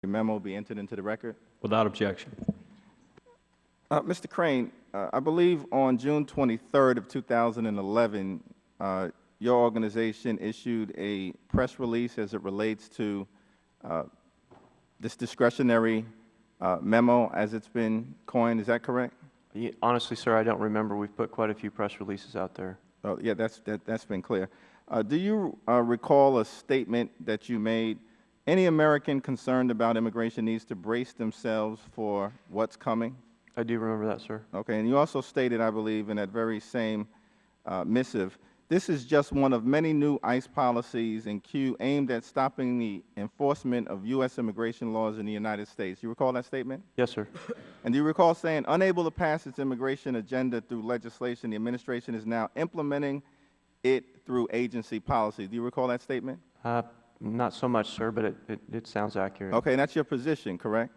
memo be entered into the record? Without objection. Mr. Crane, I believe on June 23rd of 2011, your organization issued a press release as it relates to this discretionary memo, as it's been coined. Is that correct? Honestly, sir, I don't remember. We've put quite a few press releases out there. Oh, yeah, that's been clear. Do you recall a statement that you made? Any American concerned about immigration needs to brace themselves for what's coming? I do remember that, sir. Okay, and you also stated, I believe, in that very same missive, this is just one of many new ICE policies in queue aimed at stopping the enforcement of U.S. immigration laws in the United States. You recall that statement? Yes, sir. And do you recall saying, unable to pass its immigration agenda through legislation, the administration is now implementing it through agency policy? Do you recall that statement? Not so much, sir, but it sounds accurate. Okay, and that's your position, correct?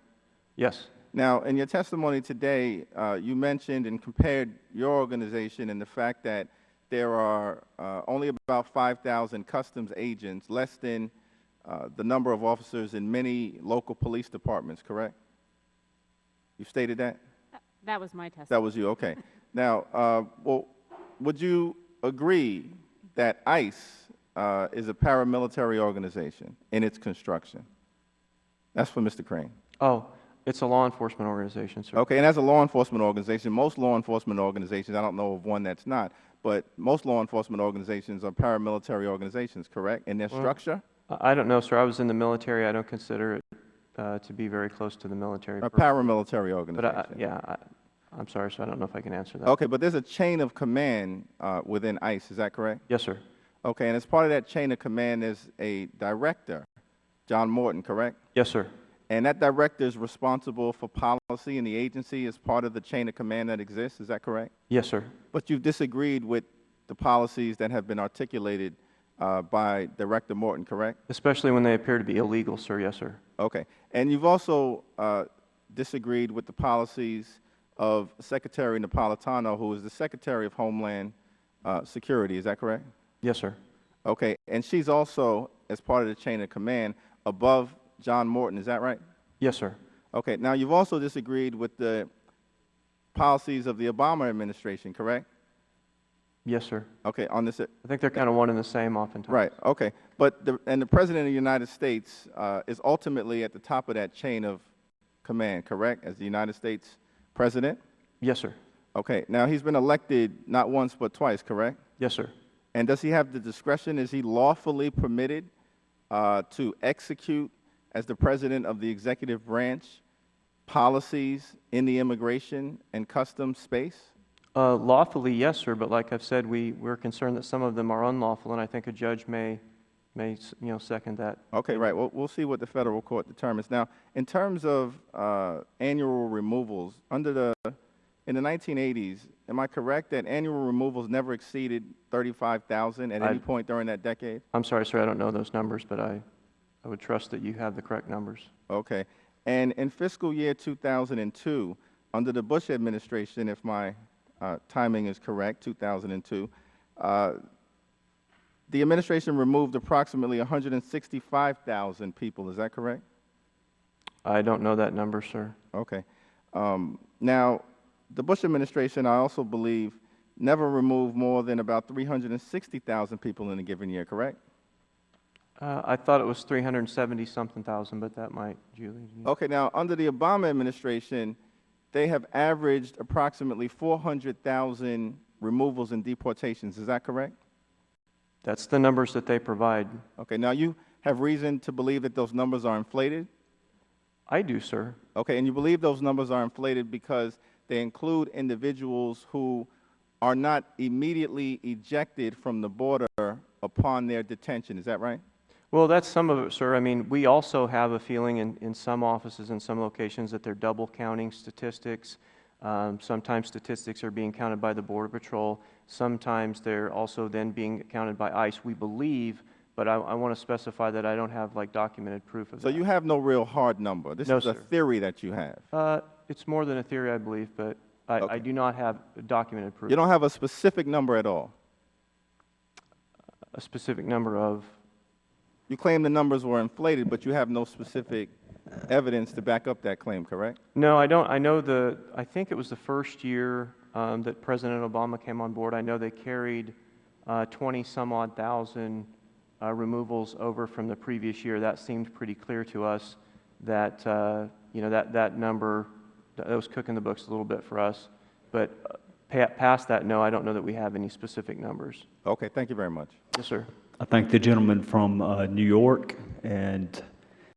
Yes. Now, in your testimony today, you mentioned and compared your organization and the fact that there are only about 5,000 customs agents, less than the number of officers in many local police departments, correct? You stated that? That was my testimony. That was you, okay. Now, well, would you agree that ICE is a paramilitary organization in its construction? That's for Mr. Crane. Oh, it's a law enforcement organization, sir. Okay, and as a law enforcement organization, most law enforcement organizations, I don't know of one that's not, but most law enforcement organizations are paramilitary organizations, correct, in their structure? I don't know, sir. I was in the military. I don't consider it to be very close to the military. A paramilitary organization. But, yeah, I'm sorry, sir. I don't know if I can answer that. Okay, but there's a chain of command within ICE, is that correct? Yes, sir. Okay, and as part of that chain of command, there's a director, John Morton, correct? Yes, sir. And that director is responsible for policy in the agency as part of the chain of command that exists, is that correct? Yes, sir. But you've disagreed with the policies that have been articulated by Director Morton, correct? Especially when they appear to be illegal, sir. Yes, sir. Okay. And you've also disagreed with the policies of Secretary Napolitano, who is the Secretary of Homeland Security, is that correct? Yes, sir. Okay. And she's also, as part of the chain of command, above John Morton, is that right? Yes, sir. Okay. Now, you've also disagreed with the policies of the Obama administration, correct? Yes, sir. Okay. On this, I think they're kind of one and the same oftentimes. right. Okay. But the President of the United States is ultimately at the top of that chain of command, correct, as the United States President? Yes, sir. Okay. Now, he's been elected not once but twice, correct? Yes, sir. And does he have the discretion? Is he lawfully permitted to execute, as the President of the executive branch, policies in the immigration and customs space? Lawfully, yes, sir. But like I've said, we're concerned that some of them are unlawful, and I think a judge may second that. Okay, right. Well, we'll see what the federal court determines. Now, in terms of annual removals, in the 1980s, am I correct that annual removals never exceeded 35,000 at any point during that decade? I'm sorry, sir. I don't know those numbers, but I would trust that you have the correct numbers. Okay. And in fiscal year 2002, under the Bush administration, if my timing is correct, 2002, the administration removed approximately 165,000 people. Is that correct? I don't know that number, sir. Okay. Now, the Bush administration, I also believe, never removed more than about 360,000 people in a given year, correct? I thought it was 370-something thousand, but that might, Julie. Okay, now, under the Obama administration, they have averaged approximately 400,000 removals and deportations. Is that correct? That's the numbers that they provide. Okay, now you have reason to believe that those numbers are inflated? I do, sir. Okay, and you believe those numbers are inflated because they include individuals who are not immediately ejected from the border upon their detention. Is that right? Well, that's some of it, sir. I mean, we also have a feeling in some offices and some locations that they're double counting statistics. Sometimes statistics are being counted by the Border Patrol. Sometimes they're also then being counted by ICE. We believe, but I want to specify that I don't have like documented proof of that. So you have no real hard number. This is a theory that you have. It's more than a theory, I believe, but I do not have documented proof. You don't have a specific number at all? A specific number of? You claim the numbers were inflated, but you have no specific evidence to back up that claim, correct? No, I don't. I think it was the first year that President Obama came on board. I know they carried 20 some odd thousand removals over from the previous year. That seemed pretty clear to us that, that number, that was cooking the books a little bit for us. But past that, no, I don't know that we have any specific numbers. Okay, thank you very much. Yes, sir. I thank the gentleman from New York, and